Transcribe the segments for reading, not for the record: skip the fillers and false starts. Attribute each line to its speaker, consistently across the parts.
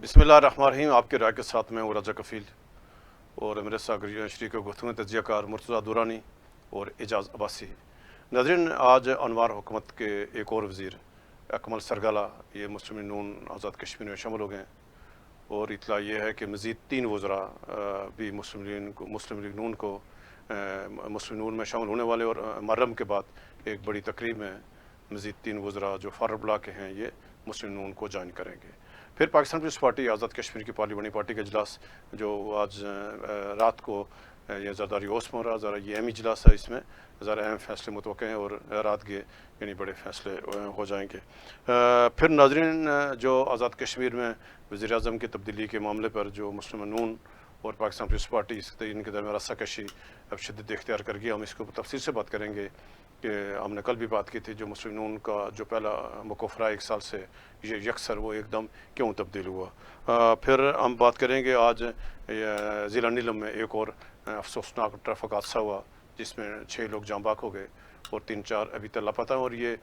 Speaker 1: بسم اللہ الرحمن الرحیم. آپ کے رائے کے ساتھ میں رضا کفیل اور میرے ساتھ شریک گفتگو تجزیہ کار مرتضیٰ دورانی اور اعجاز عباسی. ناظرین، آج انوار حکومت کے ایک اور وزیر اکمل سرگالہ یہ مسلم نون آزاد کشمیر میں شامل ہو گئے ہیں، اور اطلاع یہ ہے کہ مزید 3 وزراء بھی مسلم لیگ نون میں شامل ہونے والے، اور محرم کے بعد ایک بڑی تقریب میں مزید 3 وزراء جو فارورڈ بلاک کے ہیں یہ مسلم نون کو جوائن کریں گے. پھر پاکستان پیپلز پارٹی آزاد کشمیر کی پارلیمانی پارٹی کا اجلاس جو آج رات کو یہ زرداری اوس میں ہو رہا، ذرا یہ اہم اجلاس ہے، اس میں ذرا اہم فیصلے متوقع ہیں اور رات کے یعنی بڑے فیصلے ہو جائیں گے. پھر ناظرین، جو آزاد کشمیر میں وزیر اعظم کی تبدیلی کے معاملے پر جو مسلم نون اور پاکستان پیپلز پارٹی ان کے درمیان رسہ کشی اب شدت اختیار کر گیا، ہم اس کو تفصیل سے بات کریں گے کہ ہم نے کل بھی بات کی تھی جو مسلم نون کا جو پہلا موقف رہا 1 سال سے یہ یکسر وہ ایک دم کیوں تبدیل ہوا. پھر ہم بات کریں گے آج ضلع نیلم میں ایک اور افسوسناک ٹریفک حادثہ ہوا جس میں 6 لوگ جاں بحق ہو گئے اور 3-4 ابھی تک لاپتہ ہیں، اور یہ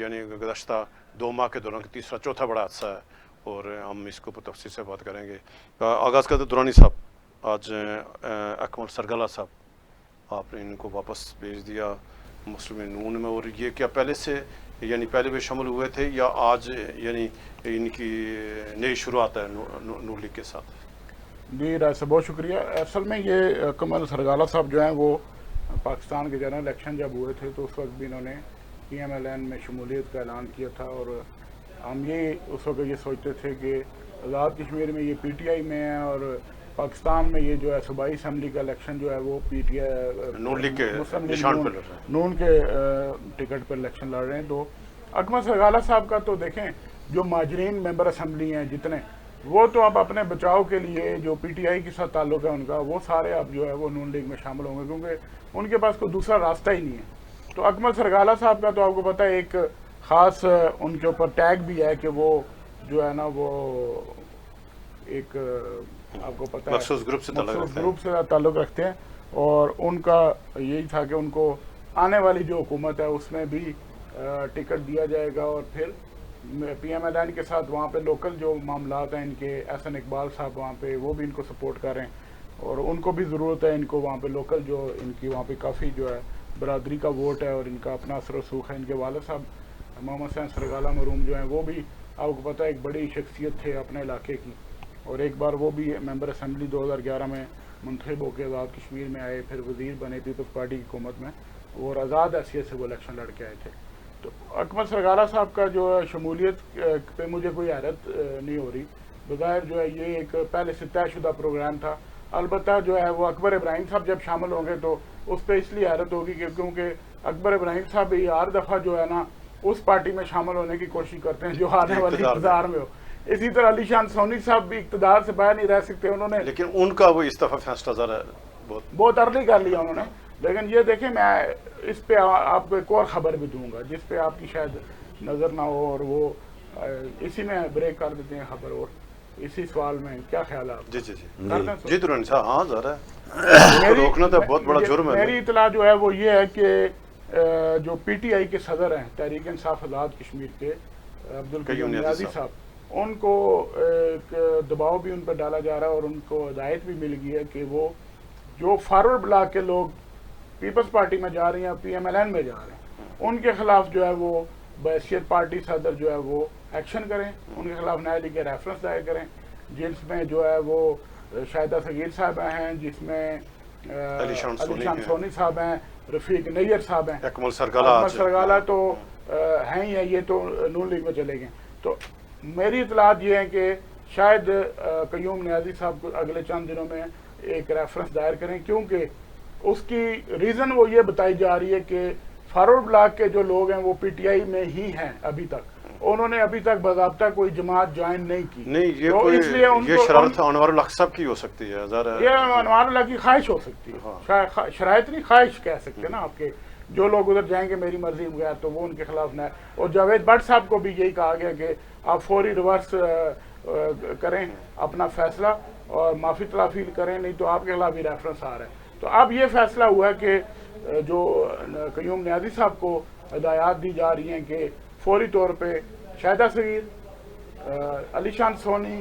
Speaker 1: یعنی گزشتہ 2 ماہ کے دوران تیسرا چوتھا بڑا حادثہ ہے، اور ہم اس کو تفصیل سے بات کریں گے. آغاز کرتے دورانی صاحب، آج اکمل سرگالہ صاحب آپ نے ان کو واپس بھیج دیا مسلم نون میں، اور یہ کیا پہلے سے یعنی پہلے بھی شامل ہوئے تھے یا آج یعنی ان کی نئی شروعات ہے نون لیگ کے ساتھ؟
Speaker 2: جی رائے صاحب بہت شکریہ. اصل میں یہ اکمل سرگالہ صاحب جو ہیں وہ پاکستان کے جنرل الیکشن جب ہوئے تھے تو اس وقت بھی انہوں نے PMLN میں شمولیت کا اعلان کیا تھا، اور ہم اس وقت یہ سوچتے تھے کہ آزاد کشمیر میں یہ PTI میں ہے اور پاکستان میں یہ جو ہے صوبائی اسمبلی کا الیکشن جو ہے وہ PTI
Speaker 1: نون لیگ کے نشان پر لڑ رہے ہیں،
Speaker 2: نون کے ٹکٹ پر الیکشن لڑ رہے ہیں. تو اکمل سرگالہ صاحب کا تو دیکھیں جو ماجرین ممبر اسمبلی ہیں جتنے وہ تو اب اپنے بچاؤ کے لیے جو PTI کے ساتھ تعلق ہے ان کا وہ سارے اب جو ہے وہ نون لیگ میں شامل ہوں گے، کیونکہ ان کے پاس کوئی دوسرا راستہ ہی نہیں ہے. تو اکمل سرگالہ صاحب کا تو آپ کو پتہ ہے ایک خاص ان کے اوپر ٹیگ بھی ہے کہ وہ جو ہے نا وہ ایک آپ کو پتہ ہے
Speaker 1: مخصوص گروپ
Speaker 2: سے تعلق رکھتے ہیں، اور ان کا یہی تھا کہ ان کو آنے والی جو حکومت ہے اس میں بھی ٹکٹ دیا جائے گا، اور پھر PMLN کے ساتھ وہاں پہ لوکل جو معاملات ہیں ان کے احسن اقبال صاحب وہاں پہ وہ بھی ان کو سپورٹ کر رہے ہیں، اور ان کو بھی ضرورت ہے ان کو وہاں پہ لوکل جو ان کی وہاں پہ کافی جو ہے برادری کا ووٹ ہے اور ان کا اپنا اثر و رسوخ ہے. ان کے والد صاحب محمد حسین سرگالہ مرحوم جو ہیں وہ بھی آپ کو پتہ ہے ایک بڑی شخصیت تھے اپنے علاقے کی، اور ایک بار وہ بھی ممبر اسمبلی 2011 میں منتخب ہو کے آزاد کشمیر میں آئے، پھر وزیر بنے پیپلز پارٹی کی حکومت میں، اور آزاد حیثیت سے وہ الیکشن لڑ کے آئے تھے. تو اکمل سرگالہ صاحب کا جو شمولیت پہ مجھے کوئی حیرت نہیں ہو رہی، بظاہر جو ہے یہ ایک پہلے سے طے شدہ پروگرام تھا. البتہ جو ہے وہ اکبر ابراہیم صاحب جب شامل ہوں گے تو اس پہ اس لیے حیرت ہوگی کہ کیونکہ اکبر ابراہیم صاحب یہ ہر دفعہ جو ہے نا اس پارٹی میں شامل ہونے کی کوشش کرتے ہیں جو آنے والی اقتدار میں ہو. اسی طرح علی شان سونی صاحب بھی اقتدار سے باہر نہیں رہ سکتے، انہوں نے
Speaker 1: لیکن ان کا وہ استعفی فیصلہ ذرا
Speaker 2: بہت ارلی کر لیا انہوں نے. لیکن یہ دیکھیں میں اس پہ آپ کو ایک اور خبر بھی دوں گا جس پہ آپ کی شاید نظر نہ ہو، اور وہ اسی میں بریک کر دیتے ہیں خبر، اور اسی سوال میں کیا خیال ہے آپ؟
Speaker 1: جی دورانی صاحب، ہاں ذرا روکنا تو بہت بڑا جرم ہے.
Speaker 2: میری اطلاع جو ہے وہ یہ ہے کہ جو PTI کے صدر ہیں تحریک انصاف آزاد کشمیر کے عبدالقیوم نیازی صاحب، ان کو ایک دباؤ بھی ان پر ڈالا جا رہا ہے، اور ان کو ہدایت بھی مل گئی ہے کہ وہ جو فارورڈ بلاک کے لوگ پیپلز پارٹی میں جا رہے ہیں PMLN میں جا رہے ہیں ان کے خلاف جو ہے وہ بحیثیت پارٹی صدر جو ہے وہ ایکشن کریں، ان کے خلاف نئے لیگ ریفرنس دائر کریں، جس میں جو ہے وہ شاہدہ صغیر صاحب ہیں، جس میں
Speaker 1: علی شان
Speaker 2: سونی صاحب ہیں، رفیق نیر صاحب ہیں،
Speaker 1: اکمل
Speaker 2: سرگالہ تو ہیں ہی ہیں، یہ تو نون لیگ میں چلے گئے. تو میری اطلاعات یہ ہیں کہ شاید قیوم نیازی صاحب کو اگلے چند دنوں میں ایک ریفرنس دائر کریں، کیونکہ اس کی ریزن وہ یہ بتائی جا رہی ہے کہ فارورڈ بلاک کے جو لوگ ہیں وہ PTI میں ہی ہیں ابھی تک، انہوں نے ابھی تک باضابطہ کوئی جماعت جوائن نہیں کی.
Speaker 1: نہیں یہ شرارت انوار الحق صاحب کی ہو سکتی ہے،
Speaker 2: یہ انوار الحق کی خواہش ہو سکتی ہے، شرائط نہیں خواہش کہہ سکتے نا آپ کے، جو لوگ ادھر جائیں گے میری مرضی بغیر تو وہ ان کے خلاف نہ ہے. اور جاوید بٹ صاحب کو بھی یہی کہا گیا کہ آپ فوری ریورس کریں اپنا فیصلہ اور معافی تلافی کریں، نہیں تو آپ کے خلاف بھی ریفرنس آ رہا ہے. تو اب یہ فیصلہ ہوا ہے کہ جو قیوم نیازی صاحب کو ہدایات دی جا رہی ہیں کہ فوری طور پہ شاہدہ صغیر، علی شان سونی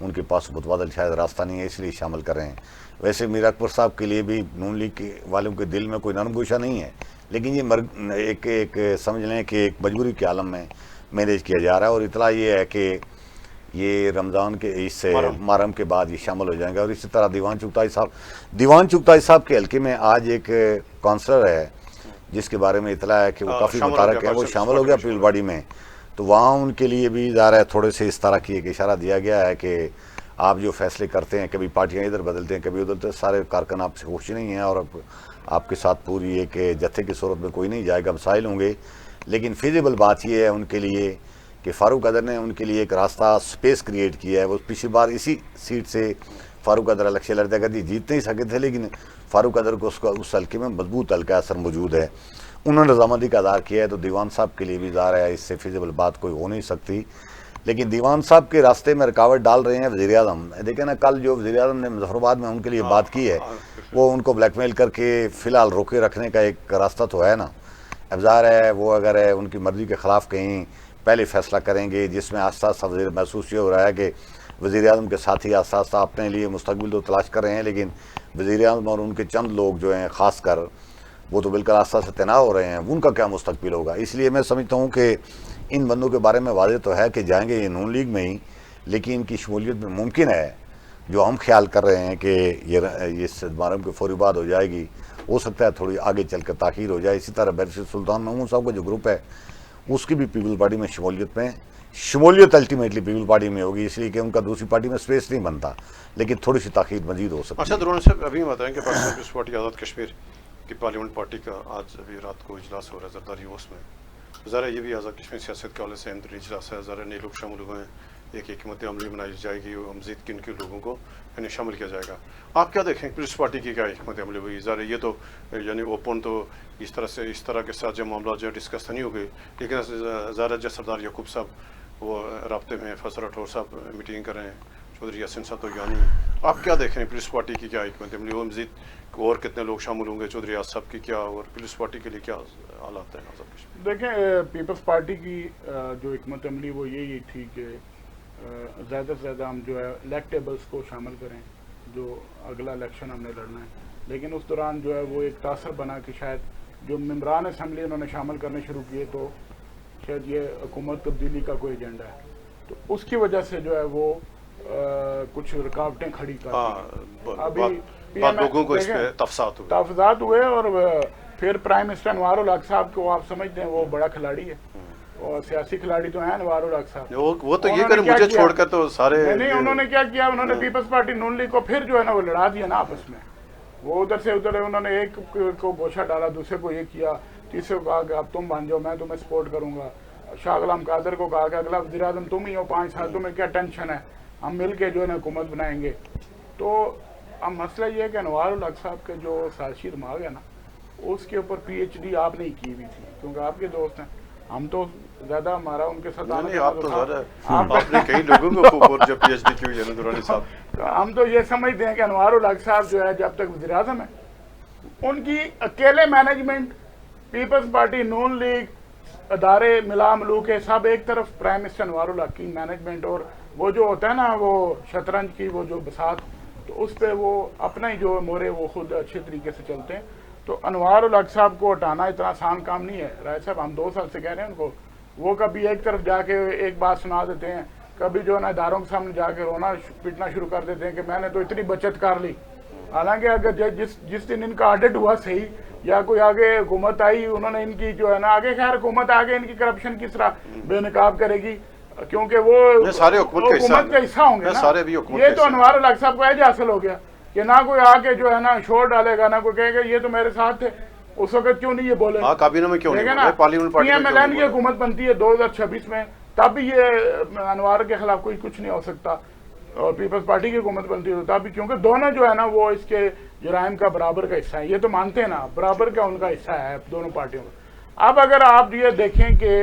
Speaker 3: ان کے پاس متبادل شاید راستہ نہیں ہے، اس لیے شامل کر رہے ہیں۔ ویسے میر اکبر صاحب کے لیے بھی نون لیگ کے والوں کے دل میں کوئی نرم گوشہ نہیں ہے، لیکن یہ ایک سمجھ لیں کہ ایک مجبوری کے عالم میں مینیج کیا جا رہا ہے، اور اطلاع یہ ہے کہ یہ رمضان کے اس محرم کے بعد یہ شامل ہو جائیں گے۔ اور اسی طرح دیوان چغتائی صاحب کے حلقے میں آج ایک کونسلر ہے جس کے بارے میں اطلاع ہے کہ وہ کافی متحرک ہے، وہ شامل ہو گیا پیپل پارٹی میں، تو وہاں ان کے لیے بھی ظاہر ہے تھوڑے سے اس طرح کی ایک اشارہ دیا گیا ہے کہ آپ جو فیصلے کرتے ہیں، کبھی پارٹیاں ادھر بدلتے ہیں کبھی ادھر، سارے کارکن آپ سے خوش نہیں ہیں، اور آپ کے ساتھ پوری ایک جتھے کی صورت میں کوئی نہیں جائے گا، مسائل ہوں گے، لیکن فیزیبل بات یہ ہے ان کے لیے کہ فاروق قدر نے ان کے لیے ایک راستہ سپیس کریٹ کیا ہے۔ وہ پچھلی بار اسی سیٹ سے فاروق قدر الیکشن لڑتے اگر جیت نہیں سکے تھے، لیکن فاروق قدر کو اس حلقے میں مضبوط حلقہ اثر موجود ہے، انہوں نے رضامندی کا اظہار کیا ہے، تو دیوان صاحب کے لیے بھی ظاہر ہے اس سے فیزیبل بات کوئی ہو نہیں سکتی۔ لیکن دیوان صاحب کے راستے میں رکاوٹ ڈال رہے ہیں وزیر اعظم۔ دیکھیں نا، کل جو وزیر اعظم نے مظفر آباد میں ان کے لیے بات کی ہے، وہ ان کو بلیک میل کر کے فی الحال روکے رکھنے کا ایک راستہ تو ہے نا۔ اب ظاہر ہے وہ اگر ان کی مرضی کے خلاف کہیں پہلے فیصلہ کریں گے، جس میں آہستہ آہستہ وزیر محسوس یہ ہو رہا ہے کہ وزیر اعظم کے ساتھی آہستہ آہستہ اپنے لیے مستقبل تو تلاش کر رہے ہیں، لیکن وزیر اعظم اور ان کے چند لوگ جو ہیں خاص کر وہ تو بالکل آہستہ سے تنہا ہو رہے ہیں، ان کا کیا مستقبل ہوگا۔ اس لیے میں سمجھتا ہوں کہ ان بندوں کے بارے میں واضح تو ہے کہ جائیں گے یہ نون لیگ میں ہی، لیکن ان کی شمولیت میں ممکن ہے جو ہم خیال کر رہے ہیں کہ یہ محرم کے فوری بعد ہو جائے گی، ہو سکتا ہے تھوڑی آگے چل کر تاخیر ہو جائے۔ اسی طرح بیرسٹر سلطان محمود صاحب کا جو گروپ ہے اس کی بھی پیپل پارٹی میں شمولیت الٹیمیٹلی پیپل پارٹی میں ہوگی، اس لیے کہ ان کا دوسری پارٹی میں سپیس نہیں بنتا، لیکن تھوڑی سی تاخیر مزید ہو سکتی ہے۔
Speaker 1: اچھا درون صاحب، ابھی بتائیں کہ پاکستان پیپلز پارٹی آزاد کشمیر کی پارلیمنٹ پارٹی کا آج ابھی رات کو اجلاس ہو رہا ہے زرداری ہاؤس میں۔ ذرا یہ بھی آزاد کشمیر سیاست کے حوالے سے اندر اجلاس ہے، ذرا نئے لوگ شامل ہوئے ہیں، ایک حکمت عملی بنائی جائے گی اور مزید کن کے لوگوں کو یعنی شامل کیا جائے گا۔ آپ کیا دیکھیں پیپلز پارٹی کی کیا حکمت عملی ہوئی؟ ذرا یہ تو یعنی اوپن تو اس طرح کے ساتھ جو معاملات جو ڈسکس تو نہیں ہو گئے، لیکن ظاہر جو سردار یعقوب صاحب وہ رابطے میں، فیصل راٹھور صاحب میٹنگ کر رہے ہیں، چودھری یاسین صاحب تو یعنی آپ کیا دیکھ رہے ہیں پیپلز پارٹی کی کیا حکمت عملی؟ وہ مزید اور کتنے لوگ شامل ہوں گے؟ چودھری یاسین صاحب کی کیا اور پیپلز پارٹی کے لیے کیا حالات ہیں آزاد کشمیر؟
Speaker 2: دیکھیں، پیپلز پارٹی کی جو حکمت عملی وہ یہی تھی کہ زیادہ سے زیادہ ہم جو ہے الیکٹیبلز کو شامل کریں، جو اگلا الیکشن ہم نے لڑنا ہے، لیکن اس دوران جو ہے وہ ایک تاثر بنا کہ شاید جو ممبران اسمبلی انہوں نے شامل کرنے شروع کیے تو شاید یہ حکومت تبدیلی کا کوئی ایجنڈا ہے، تو اس کی وجہ سے جو ہے وہ کچھ رکاوٹیں کھڑی کر ابھی
Speaker 1: لوگوں کو اس پہ
Speaker 2: تفصیلات ہوئے، اور پھر پرائم منسٹر انوار الحق صاحب کو آپ سمجھتے ہیں وہ بڑا کھلاڑی ہے، اور سیاسی کھلاڑی تو ہیں انوار الحق صاحب،
Speaker 1: وہ تو یہ کریں مجھے چھوڑ کر تو سارے
Speaker 2: نہیں، انہوں نے کیا کیا، انہوں نے پیپلز پارٹی نون لیگ کو پھر جو ہے نا وہ لڑا دیا نا آپس میں، وہ ادھر سے ادھر انہوں نے ایک کو گوشہ ڈالا، دوسرے کو یہ کیا، تیسرے کو کہا کہ اب تم بن جاؤ میں تمہیں سپورٹ کروں گا، شاہ غلام قادر کو کہا کہ اگلا وزیر اعظم تم ہی ہو 5 سال، تمہیں کیا ٹینشن ہے، ہم مل کے جو ہے نا حکومت بنائیں گے۔ تو اب مسئلہ یہ ہے کہ انوار الحق صاحب کے جو سازشی دماغ ہے نا، اس کے اوپر پی ایچ ڈی آپ نہیں کی ہوئی تھی، کیونکہ آپ کے دوست ہیں، ہم تو زیادہ ہمارا ان کے ساتھ
Speaker 1: آپ نے کئی لوگوں کو جو پی ایچ ڈی کی ہوئی ہے درانی صاحب،
Speaker 2: ہم تو یہ سمجھتے ہیں کہ انوار الحق صاحب جو ہے جب تک وزیر اعظم ہے ان کی اکیلے مینجمنٹ، پیپلز پارٹی، نون لیگ، ادارے ملا ملو کے سب ایک طرف، پرائم منسٹر انوار الحق کی مینجمنٹ، اور وہ جو ہوتا ہے نا وہ شطرنج کی وہ جو بساط، تو اس پہ وہ اپنا ہی جو مورے وہ خود اچھے طریقے سے چلتے ہیں۔ تو انوار الحق صاحب کو ہٹانا اتنا آسان کام نہیں ہے رائے صاحب، ہم 2 سال سے کہہ رہے ہیں ان کو، وہ کبھی ایک طرف جا کے ایک بات سنا دیتے ہیں، کبھی جو ہے نا اداروں کے سامنے جا کے رونا پیٹنا شروع کر دیتے ہیں کہ میں نے تو اتنی بچت کر لی، حالانکہ اگر جس دن ان کا آڈٹ ہوا صحیح یا کوئی آگے حکومت آئی، انہوں نے ان کی جو ہے نا آگے خیر حکومت آگے ان کی کرپشن کس طرح بے نقاب کرے گی، کیونکہ وہ حکومت کا حصہ ہوں گے نا، یہ تو انوار الحق صاحب کو ایج حاصل ہو گیا کہ نہ کوئی آ کے جو ہے نا شور ڈالے گا، نہ کوئی کہے گا یہ تو میرے ساتھ تھے، اس وقت کیوں نہیں یہ بولے،
Speaker 1: کابینہ میں کیوں نہیں، parliament
Speaker 2: P M L N کی حکومت بنتی ہے 2026 میں، تب بھی یہ انوار کے خلاف کوئی کچھ نہیں ہو سکتا، اور پیپلز پارٹی کی حکومت بنتی ہے تب بھی، کیونکہ دونوں جو ہے نا وہ اس کے جرائم کا برابر کا حصہ ہے، یہ تو مانتے ہیں نا، برابر کا ان کا حصہ ہے دونوں پارٹیوں کا۔ اب اگر آپ یہ دیکھیں کہ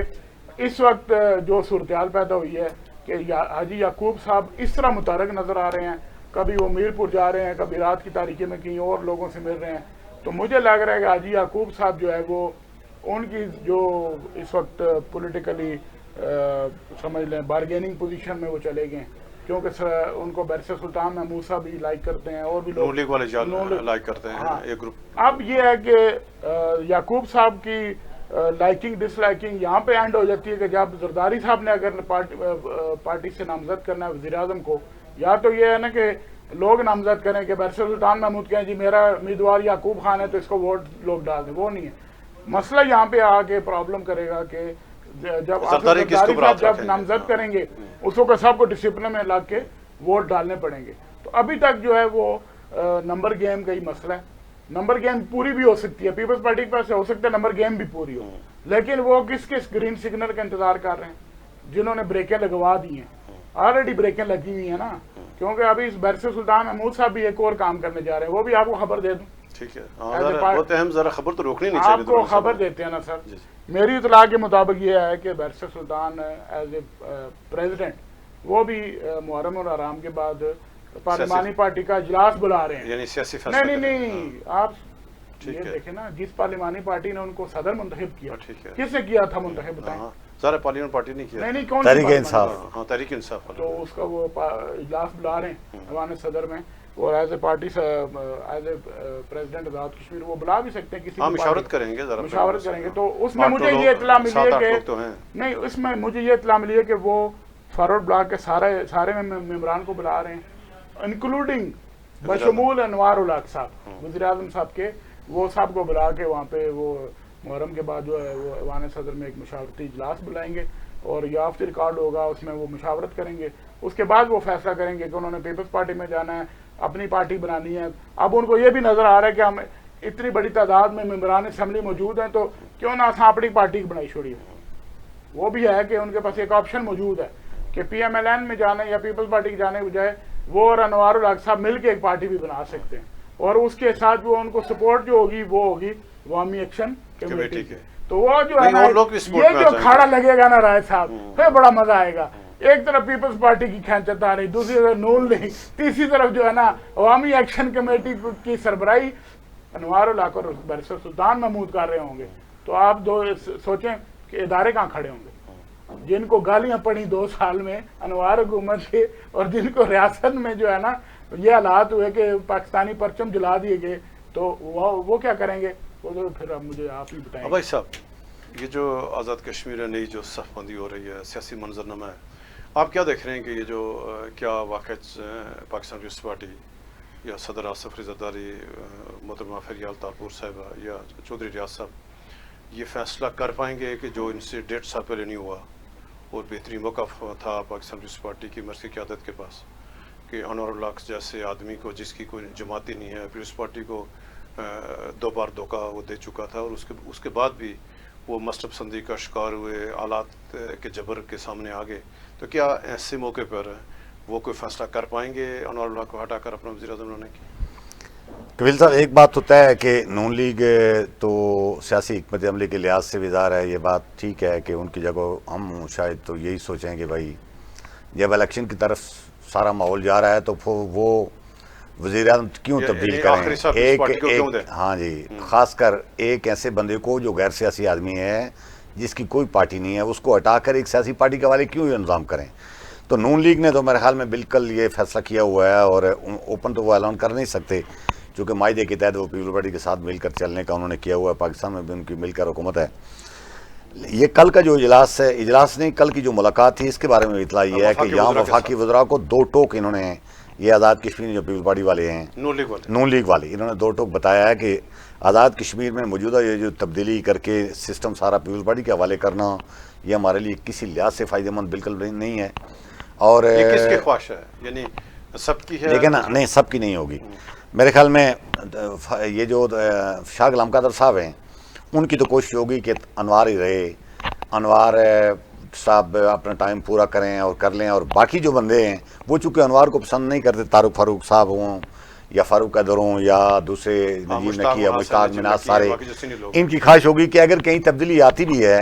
Speaker 2: اس وقت جو صورتحال پیدا ہوئی ہے کہ حاجی یعقوب صاحب اس طرح متحرک نظر آ رہے ہیں، کبھی وہ میرپور جا رہے ہیں، کبھی رات کی تاریکی میں کہیں اور لوگوں سے مل رہے ہیں، تو مجھے لگ رہا ہے کہ حاجی یعقوب صاحب جو ہے وہ ان کی جو اس وقت پولیٹیکلی سمجھ لیں بارگیننگ پوزیشن میں وہ چلے گئے ہیں، کیونکہ ان کو بیرسٹر سلطان محمود صاحب بھی لائک کرتے ہیں اور بھی
Speaker 1: نون لیگ والے لائک کرتے ہیں
Speaker 2: ہاں۔
Speaker 1: ایک گروپ.
Speaker 2: اب یہ ہے کہ یعقوب صاحب کی لائکنگ ڈس لائکنگ یہاں پہ اینڈ ہو جاتی ہے کہ جب زرداری صاحب نے اگر پارٹی سے نامزد کرنا ہے وزیر اعظم کو، یا تو یہ ہے نا کہ لوگ نامزد کریں کہ بیرسٹر سلطان محمود کہیں جی میرا امیدوار یعقوب خان ہے تو اس کو ووٹ لوگ ڈال دیں، وہ نہیں ہے. مسئلہ یہاں پہ آ کے پرابلم کرے گا کہ جب
Speaker 1: زرداری
Speaker 2: صاحب جب نامزد کریں گے اس کو سب کو ڈسپلن میں لگ کے ووٹ ڈالنے پڑیں گے. تو ابھی تک جو ہے وہ نمبر گیم کا ہی مسئلہ ہے. نمبر گیم پوری بھی ہو سکتی ہے، پیپلز پارٹی کے پاس ہو سکتا ہے نمبر گیم بھی پوری ہو، لیکن وہ کس گرین سگنل کا انتظار کر رہے ہیں جنہوں نے بریکیں لگوا دی ہیں. آلریڈی بریکیں لگی ہوئی ہیں نا، کیونکہ ابھی اس بیرسٹر سلطان محمود صاحب بھی ایک اور کام کرنے جا رہے ہیں، وہ بھی آپ کو خبر دے دوں.
Speaker 1: ٹھیک ہے، بہت اہم ذرا خبر تو روکنی نہیں چاہیے.
Speaker 2: آپ کو خبر دیتے ہیں نا سر. میری اطلاع کے مطابق یہ ہے کہ barrister Sultan as a president وہ بھی محرم الحرام کے بعد پارلیمانی پارٹی کا اجلاس بلا رہے ہیں.
Speaker 1: یعنی سیاسی فیصلہ
Speaker 2: نہیں آپ یہ دیکھیں نا، جس پارلیمانی پارٹی نے ان کو صدر منتخب کیا، کس نے کیا تھا منتخب بتائیں؟
Speaker 1: سارا پارلیمنٹ پارٹی نہیں کیا.
Speaker 2: نہیں کون
Speaker 3: تحریک انصاف.
Speaker 1: ہاں تحریک انصاف.
Speaker 2: تو اس کا وہ اجلاس بلا رہے ہیں ایوان صدر میں، اور as a party as a president Azad Kashmir وہ بلا بھی سکتے ہیں کسی
Speaker 1: مشاورت کریں گے، ذرا
Speaker 2: مشاورت کریں گے. تو اس میں مجھے یہ اطلاع ملی ہے کہ نہیں، اس میں مجھے یہ اطلاع ملی ہے کہ وہ فارورڈ بلاک کے سارے ممبران کو بلا رہے ہیں، انکلوڈنگ بشمول انوار الحق صاحب وزیر اعظم صاحب کے، وہ صاحب کو بلا کے وہاں پہ وہ محرم کے بعد جو ہے وہ ایوان صدر میں ایک مشاورتی اجلاس بلائیں گے اور یہ آف دی ریکارڈ ہوگا، اس میں وہ مشاورت کریں گے. اس کے بعد وہ فیصلہ کریں گے کہ انہوں نے پیپلز پارٹی میں جانا ہے، اپنی پارٹی بنانی ہے. اب ان کو یہ بھی نظر آ رہا ہے کہ ہم اتنی بڑی تعداد میں ممبران اسمبلی موجود ہیں تو کیوں نہ اپنی پارٹی بنائی چھوڑی. وہ بھی ہے کہ ان کے پاس ایک آپشن موجود ہے کہ پی ایم ایل این میں جانے یا پیپلز پارٹی کے جانے کے بجائے وہ اور انوار الحق صاحب مل کے ایک پارٹی بھی بنا سکتے ہیں، اور اس کے ساتھ وہ ان کو سپورٹ جو ہوگی وہ ہوگی عوامی ایکشن کمیٹی کی. تو وہ جو ہے نا یہ جو کھاڑا لگے گا نا رائے صاحب، پھر بڑا مزہ آئے گا. ایک طرف پیپلز پارٹی کی کھینچت آ رہی، دوسری طرف نون لیگ، تیسری طرف جو ہے نا عوامی ایکشن کمیٹی کی سربراہی انوار الحق اور بیرسٹر سلطان محمود کر رہے ہوں گے. تو آپ دو سوچیں کہ ادارے کہاں کھڑے ہوں گے جن کو گالیاں پڑی 2 سال میں انوار حکومت کے، اور جن کو ریاست میں جو ہے نا یہ حالات ہوئے کہ پاکستانی پرچم جلا دیے گئے. تو وہ کیا کریں گے؟ وہ تو پھر اب مجھے آپ ہی بتائیں.
Speaker 1: بھائی صاحب، یہ جو آزاد کشمیر ہے، نئی جو صف بندی ہو رہی ہے، سیاسی منظرنامہ ہے، آپ کیا دیکھ رہے ہیں کہ یہ جو کیا واقع پاکستان پیپلز پارٹی یا صدر آصف رضا زرداری، محترمہ فریال تالپور صاحبہ یا چودھری ریاض صاحب یہ فیصلہ کر پائیں گے کہ جو ان سے 1.5 سال پہلے نہیں ہوا اور بہترین موقع تھا پاکستان پیپلز پارٹی کی مرکزی قیادت کے پاس کہ انوار الحق جیسے آدمی کو جس کی کوئی جماعتی نہیں ہے، پیپلز پارٹی کو 2 بار دھوکہ وہ دے چکا تھا، اور اس کے بعد بھی وہ مذہب پسندی کا شکار ہوئے، حالات کے جبر کے سامنے آ گئے. تو کیا ایسے موقع پر وہ کوئی فیصلہ کر پائیں گے انوار الحق کو ہٹا کر اپنا وزیر اعظم بنانے کی؟
Speaker 3: کبیل صاحب، ایک بات تو طے ہے کہ نون لیگ تو سیاسی حکمت عملی کے لحاظ سے بھی ظاہر ہے، یہ بات ٹھیک ہے کہ ان کی جگہ ہم شاید تو یہی سوچیں کہ بھائی جب الیکشن کی طرف سارا ماحول جا رہا ہے تو وہ وزیر اعظم کیوں تبدیل کریں؟ ہاں جی، خاص کر ایک ایسے بندے کو جو غیر سیاسی آدمی ہے، جس کی کوئی پارٹی نہیں ہے، اس کو ہٹا کر ایک سیاسی پارٹی کے حوالے کیوں یہ انتظام کریں؟ تو نون لیگ نے تو میرے خیال میں بالکل یہ فیصلہ کیا ہوا ہے، اور اوپن تو وہ اعلان کر نہیں سکتے چونکہ معاہدے کے تحت وہ پیپلز پارٹی کے ساتھ مل کر چلنے کا انہوں نے کیا ہوا ہے. پاکستان میں بھی ان کی مل کر حکومت ہے. یہ کل کا جو اجلاس ہے، اجلاس نہیں کل کی جو ملاقات تھی، اس کے بارے میں اطلاع یہ ہے کہ یہاں وفاقی وزراء کو 2 ٹوک انہوں نے، یہ آزاد کشمیر جو پیپلز پارٹی والے ہیں، نون لیگ والے، انہوں نے 2 ٹوک بتایا ہے کہ آزاد کشمیر میں موجودہ یہ جو تبدیلی کر کے سسٹم سارا پیپلز پارٹی کے حوالے کرنا، یہ ہمارے لیے کسی لحاظ سے فائدہ مند بالکل نہیں ہے. اور
Speaker 1: یہ کس کی خواہش ہے؟ یعنی سب کی ہے؟
Speaker 3: لیکن نہیں، سب کی نہیں ہوگی. میرے خیال میں یہ جو شاہ غلام قادر صاحب ہیں، ان کی تو کوشش ہوگی کہ انوار ہی رہے، انوار صاحب اپنا ٹائم پورا کریں اور کر لیں، اور باقی جو بندے ہیں وہ چونکہ انوار کو پسند نہیں کرتے، طارق فاروق صاحب ہوں یا فاروق قدر ہوں یا دوسرے نجیب نکی یا مشتاق مناز، سارے ان کی خواہش ہوگی کہ اگر کہیں تبدیلی آتی بھی ہے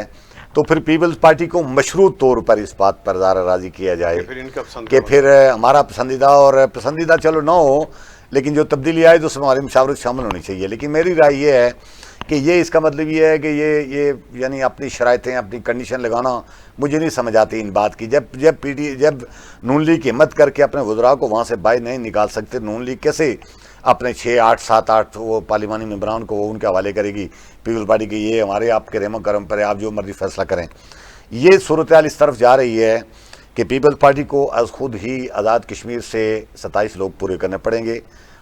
Speaker 3: تو پھر پیپلز پارٹی کو مشروط طور پر اس بات پر راضی کیا جائے کہ پھر ہمارا پسندیدہ، اور پسندیدہ چلو نہ ہو لیکن جو تبدیلی آئے تو اس میں ہماری مشاورت شامل ہونی چاہیے. لیکن میری رائے یہ ہے کہ یہ اس کا مطلب یہ ہے کہ یہ یعنی اپنی شرائطیں اپنی کنڈیشن لگانا مجھے نہیں سمجھ آتی ان بات کی. جب نون لیگ ہمت کر کے اپنے وزراء کو وہاں سے باہر نہیں نکال سکتے, نون لیگ کیسے اپنے 6 8 7 8 وہ پارلیمانی ممبران کو وہ ان کے حوالے کرے گی پیپل پارٹی کے, یہ ہمارے آپ کے رحم و کرم پر ہے, آپ جو مرضی فیصلہ کریں. یہ صورتحال اس طرف جا رہی ہے کہ پیپل پارٹی کو از خود ہی آزاد کشمیر سے 27 لوگ پورے کرنے پڑیں گے,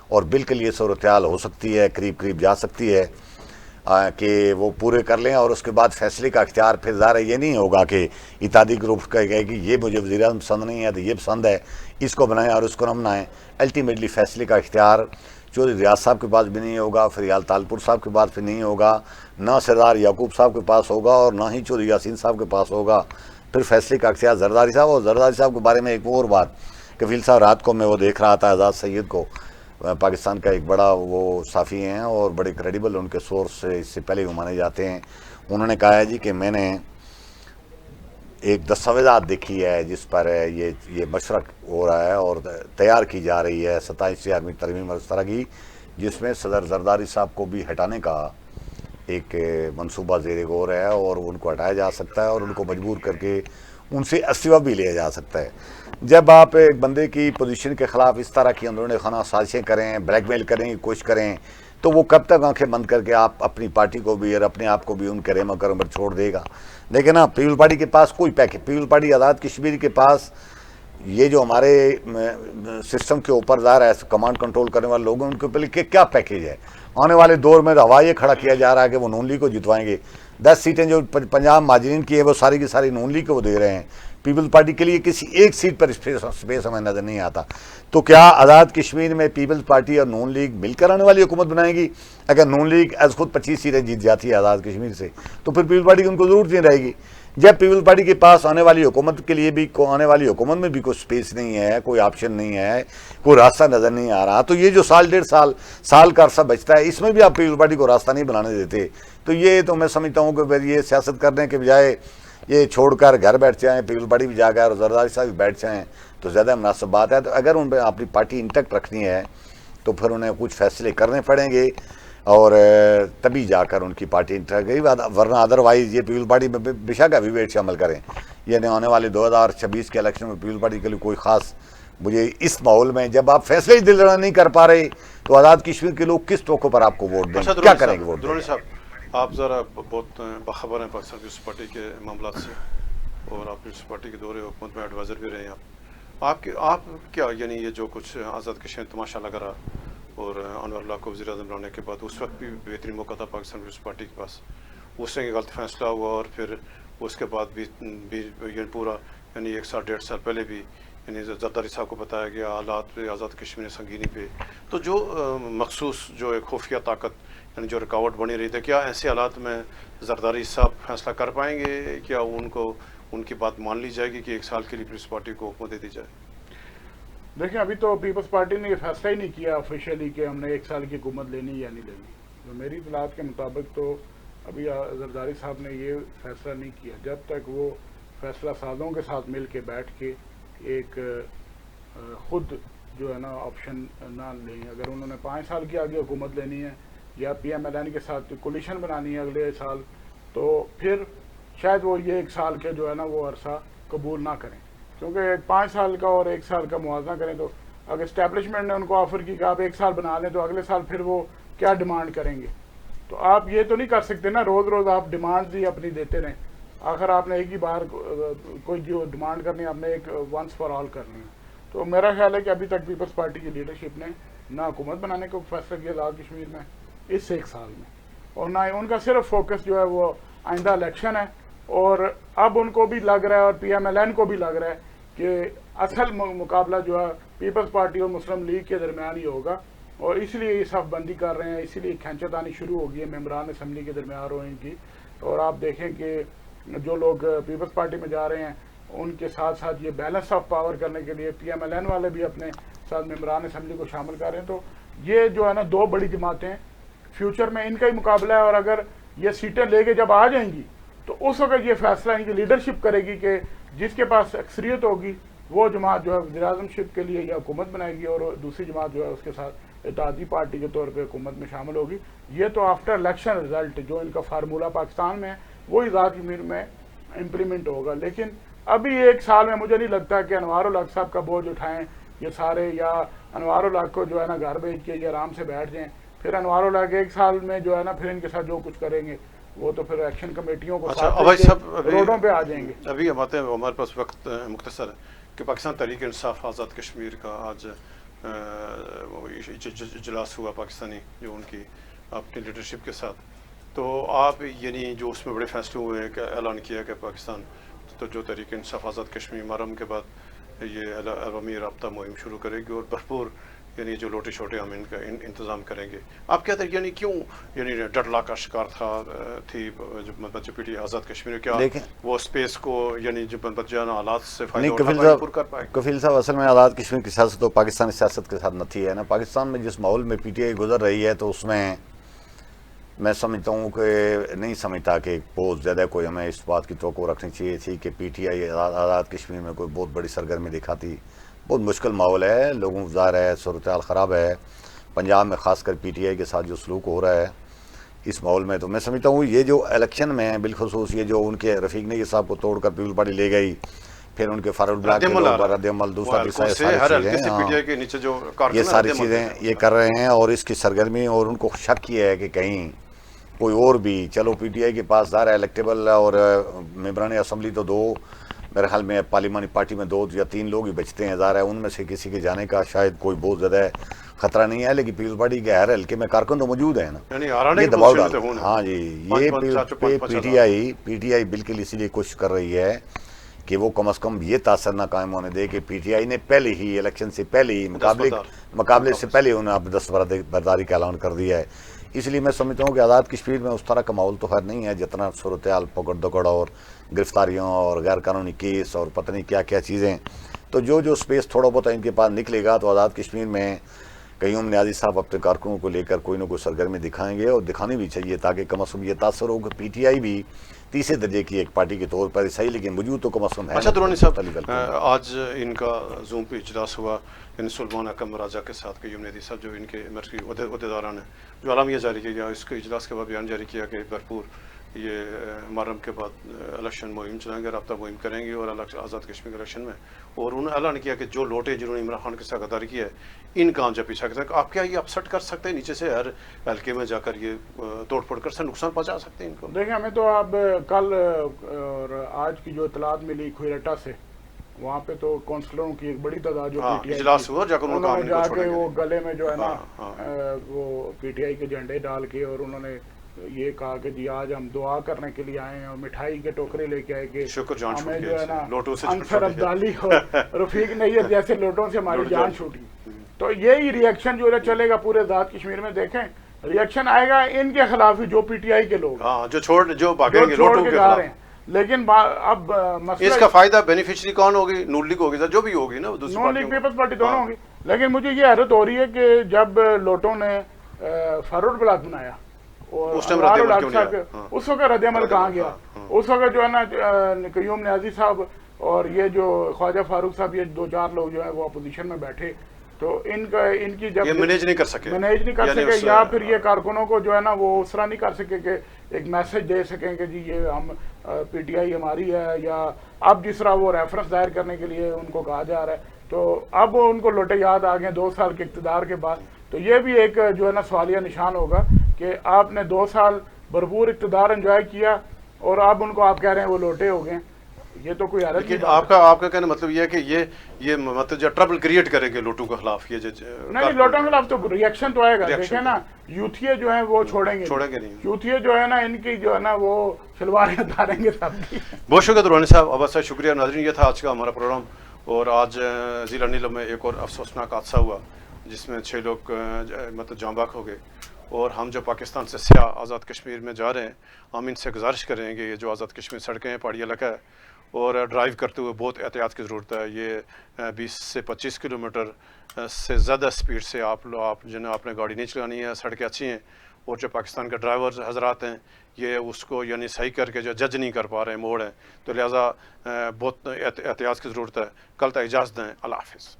Speaker 3: اور بالکل یہ صورتحال ہو سکتی ہے, قریب جا سکتی ہے کہ وہ پورے کر لیں, اور اس کے بعد فیصلے کا اختیار پھر ظاہر یہ نہیں ہوگا کہ اتحادی گروپ کہے گئے کہ یہ مجھے وزیر اعظم پسند نہیں ہے تو یہ پسند ہے, اس کو بنائیں اور اس کو نہ بنائیں. الٹیمیٹلی فیصلے کا اختیار چودھری ریاض صاحب کے پاس بھی نہیں ہوگا, فریال تالپور صاحب کے پاس بھی نہیں ہوگا, نہ سردار یعقوب صاحب کے پاس ہوگا, اور نہ ہی چودھری یاسین صاحب کے پاس ہوگا. پھر فیصلے کا اختیار زرداری صاحب, اور زرداری صاحب کے بارے میں ایک اور بات, کفیل صاحب رات کو میں وہ دیکھ رہا تھا, آزاد سید کو, پاکستان کا ایک بڑا وہ صحافی ہیں اور بڑے کریڈیبل ان کے سورس سے اس سے پہلے وہ مانے جاتے ہیں, انہوں نے کہا ہے جی کہ میں نے ایک دستاویزات دیکھی ہے جس پر یہ مشورہ ہو رہا ہے اور تیار کی جا رہی ہے 27 آرمی ترمیم اور اس طرح کی, جس میں صدر زرداری صاحب کو بھی ہٹانے کا ایک منصوبہ زیر غور ہے, اور ان کو ہٹایا جا سکتا ہے اور ان کو مجبور کر کے ان سے استعفیٰ بھی لیا جا سکتا ہے. جب آپ ایک بندے کی پوزیشن کے خلاف اس طرح کی اندرون خانہ سازشیں کریں, بلیک میل کریں کی کوشش کریں, تو وہ کب تک آنکھیں بند کر کے آپ اپنی پارٹی کو بھی اور اپنے آپ کو بھی ان کے رحم و کرم پر چھوڑ دے گا. لیکن ہاں پیپل پارٹی کے پاس کوئی package, people party Azad Kashmir کے پاس یہ جو ہمارے سسٹم کے اوپر ظاہر ہے کمانڈ کنٹرول کرنے والے لوگ ہیں, ان کے پہلے کیا پیکیج ہے. آنے والے دور میں ہوا یہ کھڑا کیا جا رہا ہے کہ وہ نون لیگ کو جتوائیں گے. 10 سیٹیں جو پنجاب مہاجرین کی ہے وہ ساری کی ساری نون لیگ کو وہ دے رہے ہیں. پیپل پارٹی کے لیے کسی ایک سیٹ پر اسپیس ہمیں نظر نہیں آتا. تو کیا آزاد کشمیر میں پیپل پارٹی اور نون لیگ مل کر آنے والی حکومت بنائے گی؟ اگر نون لیگ از خود 25 سیٹیں جیت جاتی ہے آزاد کشمیر سے, تو پھر پیپل پارٹی کی ان کو ضرورت نہیں رہے گی. جب پیپل پارٹی کے پاس آنے والی حکومت کے لیے بھی آنے والی حکومت میں بھی کوئی سپیس نہیں ہے, کوئی آپشن نہیں ہے, کوئی راستہ نظر نہیں آ رہا, تو یہ جو 1.5 سال کا عرصہ بچتا ہے اس میں بھی آپ پیپل پارٹی کو راستہ نہیں بنانے دیتے. تو یہ تو میں سمجھتا ہوں کہ پھر یہ سیاست کرنے کے بجائے یہ چھوڑ کر گھر بیٹھ جائیں, پیپل پارٹی بھی جا کر اور زرداری صاحب بھی بیٹھ جائیں تو زیادہ مناسب بات ہے. تو اگر ان پہ اپنی پارٹی انٹیکٹ رکھنی ہے تو پھر انہیں کچھ فیصلے کرنے پڑیں گے, اور تبھی جا کر ان کی پارٹی انٹیکٹ گئی, ورنہ ادروائز یہ پیپل پارٹی میں بے شک ابھی ویٹ سے عمل کریں. یعنی آنے والے 2026 کے الیکشن میں پیپل پارٹی کے لیے کوئی خاص مجھے اس ماحول میں جب آپ فیصلے ہی دل نہیں کر پا رہے تو آزاد کشمیر کے لوگ کس توقع پر آپ کو ووٹ دیں, کیا کریں گے ووٹ دیں؟
Speaker 1: درانی صاحب آپ ذرا بہت باخبر ہیں پاکستان پیپلز پارٹی کے معاملات سے, اور آپ پیپلز پارٹی کے دور حکومت میں ایڈوائزر بھی رہے ہیں. آپ کیا یعنی یہ جو کچھ آزاد کشمیر تماشا لگا رہا اور انور اللہ کو وزیر اعظم بنانے کے بعد اس وقت بھی بہترین موقع تھا پاکستان پیپلز پارٹی کے پاس, اس سے غلط فیصلہ ہوا, اور پھر اس کے بعد بھی یعنی پورا یعنی 1 سال 1.5 سال پہلے بھی یعنی زرداری صاحب کو بتایا گیا حالات پہ آزاد کشمیر سنگینی پہ, تو جو مخصوص جو ایک خفیہ طاقت یعنی جو رکاوٹ بنی رہی تھی, کیا ایسے حالات میں زرداری صاحب فیصلہ کر پائیں گے؟ کیا ان کی بات مان لی جائے گی کہ 1 سال کے لیے پیپلز پارٹی کو حکومت دے دی جائے؟
Speaker 2: دیکھیں ابھی تو پیپلز پارٹی نے یہ فیصلہ ہی نہیں کیا آفیشیلی کہ ہم نے 1 سال کی حکومت لینی یا نہیں لینی. تو میری اطلاعات کے مطابق تو ابھی زرداری صاحب نے یہ فیصلہ نہیں کیا. جب تک وہ فیصلہ سازوں کے ساتھ مل کے بیٹھ کے ایک خود جو ہے نا آپشن نہ لیں, اگر انہوں نے 5 سال کی آگے حکومت لینی ہے یا پی ایم ایل این کے ساتھ کولیشن بنانی ہے اگلے سال, تو پھر شاید وہ یہ 1 سال کے جو ہے نا وہ عرصہ قبول نہ کریں, کیونکہ 5 سال کا اور 1 سال کا موازنہ کریں تو اگر اسٹیبلشمنٹ نے ان کو آفر کی کہ آپ 1 سال بنا لیں تو اگلے سال پھر وہ کیا ڈیمانڈ کریں گے. تو آپ یہ تو نہیں کر سکتے نا روز روز آپ ڈیمانڈ ہی اپنی دیتے رہیں. آخر آپ نے ایک ہی بار کوئی جو ڈیمانڈ کرنی ہے آپ نے ایک ونس فار آل کرنی ہے. تو میرا خیال ہے کہ ابھی تک پیپلز پارٹی کی لیڈرشپ نے نہ حکومت بنانے کو فیصلہ کیا آزاد کشمیر میں اس 1 سال میں, اور نہ ان کا صرف فوکس جو ہے وہ آئندہ الیکشن ہے. اور اب ان کو بھی لگ رہا ہے اور پی ایم ایل این کو بھی لگ رہا ہے کہ اصل مقابلہ جو ہے پیپلز پارٹی اور مسلم لیگ کے درمیان ہی ہوگا, اور اس لیے یہ صف بندی کر رہے ہیں, اسی لیے کھینچا تانی شروع ہو گئی ہے ممبران اسمبلی کے درمیان ان کی. اور آپ دیکھیں کہ جو لوگ پیپلز پارٹی میں جا رہے ہیں ان کے ساتھ ساتھ یہ بیلنس آف پاور کرنے کے لیے پی ایم ایل این والے بھی اپنے ساتھ ممبران اسمبلی کو شامل کر رہے ہیں. تو یہ جو ہے نا 2 بڑی جماعتیں فیوچر میں ان کا ہی مقابلہ ہے, اور اگر یہ سیٹیں لے کے جب آ جائیں گی تو اس وقت یہ فیصلہ ان کی لیڈرشپ کرے گی کہ جس کے پاس اکثریت ہوگی وہ جماعت جو ہے وزیر اعظم شپ کے لیے یا حکومت بنائے گی, اور دوسری جماعت جو ہے اس کے ساتھ اتحادی پارٹی کے طور پہ حکومت میں شامل ہوگی. یہ تو آفٹر الیکشن رزلٹ جو ان کا فارمولہ پاکستان میں ہے وہی آزاد کشمیر میں امپلیمنٹ ہوگا. لیکن ابھی 1 سال میں مجھے نہیں لگتا کہ انوار الحق صاحب کا بوجھ اٹھائیں یہ سارے, یا انوار الحق کو جو ہے نا گھر بھیج کے یہ آرام سے بیٹھ جائیں. پھر انوار الحق 1 سال میں جو ہے نا پھر ان کے ساتھ جو کچھ کریں گے وہ تو پھر ایکشن کمیٹیوں کو روڈوں پہ آ جائیں گے.
Speaker 1: ابھی ہم آتے ہیں, ہمارے پاس وقت مختصر ہے کہ پاکستان تحریک انصاف آزاد کشمیر کا آج اجلاس ہوا پاکستانی جو ان کی اپنی لیڈرشپ کے ساتھ. تو آپ یعنی جو اس میں بڑے فیصلے ہوئے ہیں کہ اعلان کیا کہ پاکستان تو جو تحریک انصاف آزاد کشمیر محرم کے بعد یہ عوامی رابطہ مہم شروع کرے گی اور بھرپور یعنی جو لوٹے چھوٹے ہم ان کا انتظام کریں گے. آپ کہتے ہیں یعنی کیوں یعنی ڈڈلا کا شکار تھی جو پی ٹی آزاد کشمیر, کیا وہ اسپیس کو یعنی جو بچانا حالات سے فائدہ کر پائے؟
Speaker 3: کفیل صاحب, اصل میں آزاد کشمیر کی سیاست تو پاکستانی سیاست کے ساتھ نہ تھی ہے نا. پاکستان میں جس ماحول میں پی ٹی آئی گزر رہی ہے تو اس میں سمجھتا ہوں کہ نہیں سمجھتا کہ بہت زیادہ کوئی ہمیں اس بات کی توقع رکھنی چاہیے تھی کہ P T I Azad Kashmir میں کوئی بہت بڑی سرگرمی دکھاتی. بہت مشکل ماحول ہے, لوگوں کو ظاہر ہے صورتحال خراب ہے. پنجاب میں خاص کر پی ٹی آئی کے ساتھ جو سلوک ہو رہا ہے اس ماحول میں, تو میں سمجھتا ہوں یہ جو الیکشن میں بالخصوص یہ جو ان کے رفیق نگی صاحب کو توڑ کر پیپل پارٹی لے گئی, پھر ان کے فارورڈ بلاک کے لوگ رد عمل دوسرا یہ ساری چیزیں یہ کر رہے ہیں. اور اس کی سرگرمی اور ان کو شک یہ ہے کہ کہیں کوئی اور بھی, چلو پی ٹی آئی کے پاس ظاہر ہے الیکٹیبل اور ممبران اسمبلی تو 2 میرے خیال میں پارلیمانی پارٹی میں 2 یا 3 لوگ ہی بچتے ہیں, ظاہر ہے ان میں سے کسی کے جانے کا شاید کوئی بہت زیادہ خطرہ نہیں ہے. لیکن پیپلز پارٹی کے ہر حلقے میں کارکن تو موجود ہیں نا, یہ دباؤ ڈال. ہاں جی, یہ پی ٹی آئی بالکل اسی لیے کوشش کر رہی ہے کہ وہ کم از کم یہ تاثر نہ قائم ہونے دے کہ پی ٹی آئی نے پہلے ہی الیکشن سے پہلے ہی مقابلے سے پہلے انہیں اب دستبرداری کا اعلان کر دیا ہے. اس لیے میں سمجھتا ہوں کہ آزاد کشمیر میں اس طرح کا ماحول تو خیر نہیں ہے جتنا صورتحال پکڑ دکڑ اور گرفتاریوں اور غیر قانونی کیس اور پتہ نہیں کیا کیا چیزیں. تو جو سپیس تھوڑا بہت ان کے پاس نکلے گا تو آزاد کشمیر میں قیوم نیازی صاحب اپنے کارکنوں کو لے کر کوئی نہ کوئی سرگرمی دکھائیں گے, اور دکھانی بھی چاہیے تاکہ کم از کم یہ تاثر ہو کہ پی ٹی آئی بھی تیسرے درجے کی ایک پارٹی کے طور پر صحیح لیکن وجود تو کم از کم ہے.
Speaker 1: اچھا درانی صاحب, آج ان کا زوم پہ اجلاس ہوا یعنی سلمان حکم راجہ کے ساتھ قیوم نیازی صاحب جو ان کے مرکزی عہدیداران ہیں, جو اعلامیہ جاری کیا اس کے اجلاس کے بعد بیان جاری کیا کہ بھرپور یہ محرم کے بعد الیکشن مہم چلائیں گے, رابطہ مہم کریں گے اور آزاد کشمیر الیکشن میں. اور انہوں نے اعلان کیا کہ جو لوٹے جنہوں نے عمران خان کے ساتھ غداری کی ہے ان کا آنچہ پیچھا کر سکتے. آپ کیا یہ اپسٹ کر سکتے ہیں نیچے سے ہر حلقے میں جا کر یہ توڑ پھوڑ کر سے نقصان پہنچا سکتے ہیں ان کو؟
Speaker 2: دیکھیں ہمیں تو اب کل اور آج کی جو اطلاعات ملی کھوئیرٹا سے, وہاں پہ تو کونسلروں کی ایک بڑی تعداد جو پی ٹی آئی
Speaker 1: اجلاس ہوا
Speaker 2: انہوں نے جا کے وہ گلے میں جو ہے نا وہ پی ٹی آئی کے جھنڈے ڈال کے اور انہوں نے یہ کہا کہ جی آج ہم دعا کرنے کے لیے آئے ہیں, اور مٹھائی کے ٹوکرے لے کے آئے کہ ہمیں جو ہے نا انصر عبدالی اور رفیق نیت جیسے لوٹوں سے ہماری جان چھوٹی. تو یہی ری ایکشن جو چلے گا پورے آزاد کشمیر میں. دیکھیں ری ایکشن آئے گا ان کے خلاف ہی جو پی ٹی آئی کے لوگ جو چھوڑ کے جا رہے ہیں. لیکن اب
Speaker 1: اس کا فائدہ بینیفیشری کون ہوگی؟ نون لیگ ہوگی, جو بھی ہوگی نا,
Speaker 2: نون لیگ پیپلز پارٹی دونوں ہوگی. لیکن مجھے یہ حیرت ہو رہی ہے کہ جب لوٹوں نے فارورڈ بلاک بنایا اور اس وقت رد عمل کہاں گیا؟ اس وقت جو ہے نا قیوم نیازی صاحب اور یہ جو خواجہ فاروق صاحب یہ 2-4 لوگ جو ہیں وہ اپوزیشن میں بیٹھے, تو ان کی جب
Speaker 1: مینیج نہیں کر سکے
Speaker 2: یا پھر یہ کارکنوں کو جو ہے نا وہ اس طرح نہیں کر سکے کہ ایک میسج دے سکیں کہ جی یہ ہم پی ٹی آئی ہماری ہے, یا اب جس طرح وہ ریفرنس دائر کرنے کے لیے ان کو کہا جا رہا ہے. تو اب ان کو لوٹے یاد آ گئے 2 سال کے اقتدار کے بعد. تو یہ بھی ایک جو ہے نا سوالیہ نشان ہوگا کہ آپ نے 2 سال بھرپور اقتدار انجوائے کیا اور اب ان کو آپ کہہ رہے ہیں وہ لوٹے ہو گئے. یہ تو کوئی حالت نہیں.
Speaker 1: آپ کا کہنا مطلب یہ ہے کہ یہ مطلب جو ٹربل کریٹ کریں گے لوٹوں کے خلاف, یہ
Speaker 2: نہیں لوٹوں کے خلاف تو ری ایکشن تو آئے گا. دیکھیں نا یوتھیے جو ہیں وہ چھوڑیں گے
Speaker 1: نہیں,
Speaker 2: یوتھیے جو ہے نا ان کی جو ہے نا وہ شلواریں اتاریں گے سب کی.
Speaker 1: بہت شکریہ درانی صاحب. اب سے شکریہ ناظرین, یہ تھا آج کا ہمارا پروگرام. اور آج ضلع نیلم میں ایک اور افسوسناک حادثہ ہوا جس میں 6 لوگ مطلب جاں بحق ہو گئے. اور ہم جو پاکستان سے سیاہ آزاد کشمیر میں جا رہے ہیں, ہم ان سے گزارش کریں گے یہ جو آزاد کشمیر سڑکیں ہیں, پہاڑی علاقہ ہے, اور ڈرائیو کرتے ہوئے بہت احتیاط کی ضرورت ہے. یہ 20 سے 25 کلومیٹر سے زیادہ سپیڈ سے آپ جنہیں آپ نے گاڑی نہیں چلانی ہے. سڑکیں اچھی ہیں, اور جو پاکستان کے ڈرائیور حضرات ہیں یہ اس کو یعنی صحیح کر کے جو جج نہیں کر پا رہے ہیں موڑ ہیں, تو لہٰذا بہت احتیاط کی ضرورت ہے. کل تک اجازت دیں. اللہ حافظ.